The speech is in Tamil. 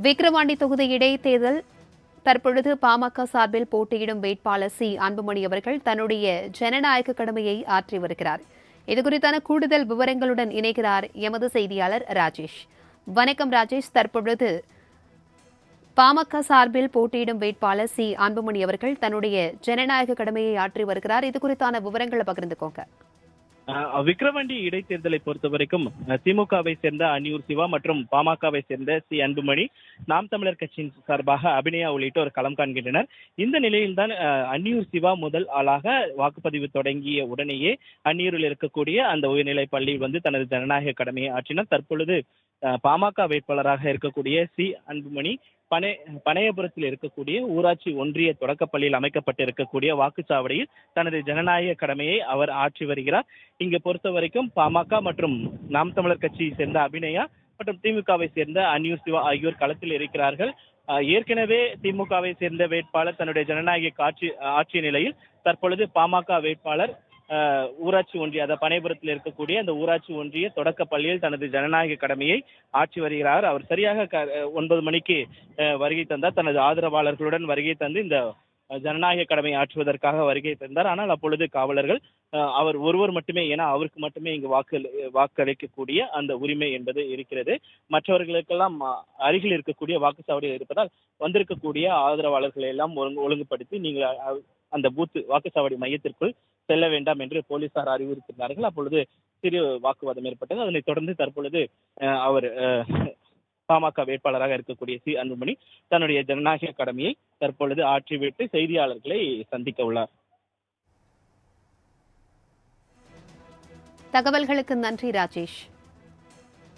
விக்கிரவாண்டி தொகுதி இடைத்தேர்தல் தற்பொழுது பாமக சார்பில் போட்டியிடும் வேட்பாளர் சி அன்புமணி அவர்கள் தன்னுடைய ஜனநாயக கடமையை ஆற்றி வருகிறார். இதுகுறித்தான கூடுதல் விவரங்களுடன் இணைகிறார் எமது செய்தியாளர் ராஜேஷ். வணக்கம் ராஜேஷ். தற்பொழுது பாமக சார்பில் போட்டியிடும் வேட்பாளர் சி அன்புமணி அவர்கள் தன்னுடைய ஜனநாயக கடமையை ஆற்றி வருகிறார். இதுகுறித்தான விவரங்களை பகிர்ந்துக்கோங்க. விக்கிரவாண்டி இடைத்தேர்தலை பொறுத்த வரைக்கும் திமுகவை சேர்ந்த அன்னியூர் சிவா மற்றும் பாமகவை சேர்ந்த சி அன்புமணி, நாம் தமிழர் கட்சியின் சார்பாக அபிநயா உள்ளிட்டோர் களம் காண்கின்றனர். இந்த நிலையில்தான் அன்னியூர் சிவா முதல் ஆளாக வாக்குப்பதிவு தொடங்கிய உடனேயே அன்னியூரில் இருக்கக்கூடிய அந்த உயர்நிலை பள்ளியில் தனது ஜனநாயக கடமையை ஆற்றினார். தற்பொழுது பாமக வேட்பாளராக இருக்கக்கூடிய சி அன்புமணி பனையபுரத்தில் இருக்கக்கூடிய ஊராட்சி ஒன்றிய தொடக்கப்பள்ளியில் அமைக்கப்பட்டிருக்கக்கூடிய வாக்குச்சாவடியில் தனது ஜனநாயக கடமையை அவர் ஆற்றி வருகிறார். இங்கு பொறுத்த வரைக்கும் பாமக மற்றும் நாம் தமிழர் கட்சியை சேர்ந்த அபிநயா மற்றும் திமுகவை சேர்ந்த அன்னியூர் சிவா ஆகியோர் களத்தில் இருக்கிறார்கள். ஏற்கனவே திமுகவை சேர்ந்த வேட்பாளர் தன்னுடைய ஜனநாயக ஆட்சி நிலையில் தற்பொழுது பாமக வேட்பாளர் ஊராட்சி ஒன்றிய அதாவது பனைபுரத்தில் இருக்கக்கூடிய அந்த ஊராட்சி ஒன்றிய தொடக்க பள்ளியில் தனது ஜனநாயக கடமையை ஆற்றி வருகிறார். அவர் சரியாக 9 மணிக்கு வருகை தந்தார். தனது ஆதரவாளர்களுடன் வருகை தந்து இந்த ஜனநாயக கடமை ஆற்றுவதற்காக வருகை தந்தார். ஆனால் அப்பொழுது காவலர்கள் அவர் ஒருவர் மட்டுமே, ஏன்னா அவருக்கு மட்டுமே இங்கு வாக்களிக்கக்கூடிய அந்த உரிமை என்பது இருக்கிறது. மற்றவர்களுக்கெல்லாம் அருகில் இருக்கக்கூடிய வாக்குச்சாவடியில் இருப்பதால் வந்திருக்கக்கூடிய ஆதரவாளர்களை எல்லாம் ஒழுங்குபடுத்தி நீங்கள் அந்த பூத் வாக்குச்சாவடி மையத்திற்குள் செல்ல வேண்டாம் என்று போலீசார் அறிவுறுத்தினார்கள். அப்பொழுது சிறு வாக்குவாதம் ஏற்பட்டது. அதனைத் தொடர்ந்து தற்பொழுது அவர் பாமக வேட்பாளராக இருக்கக்கூடிய சி அன்புமணி தன்னுடைய ஜனநாயக கடமையை தற்பொழுது ஆற்றிவிட்டு செய்தியாளர்களை சந்திக்க உள்ளார். தகவல்களுக்கு நன்றி ராஜேஷ்.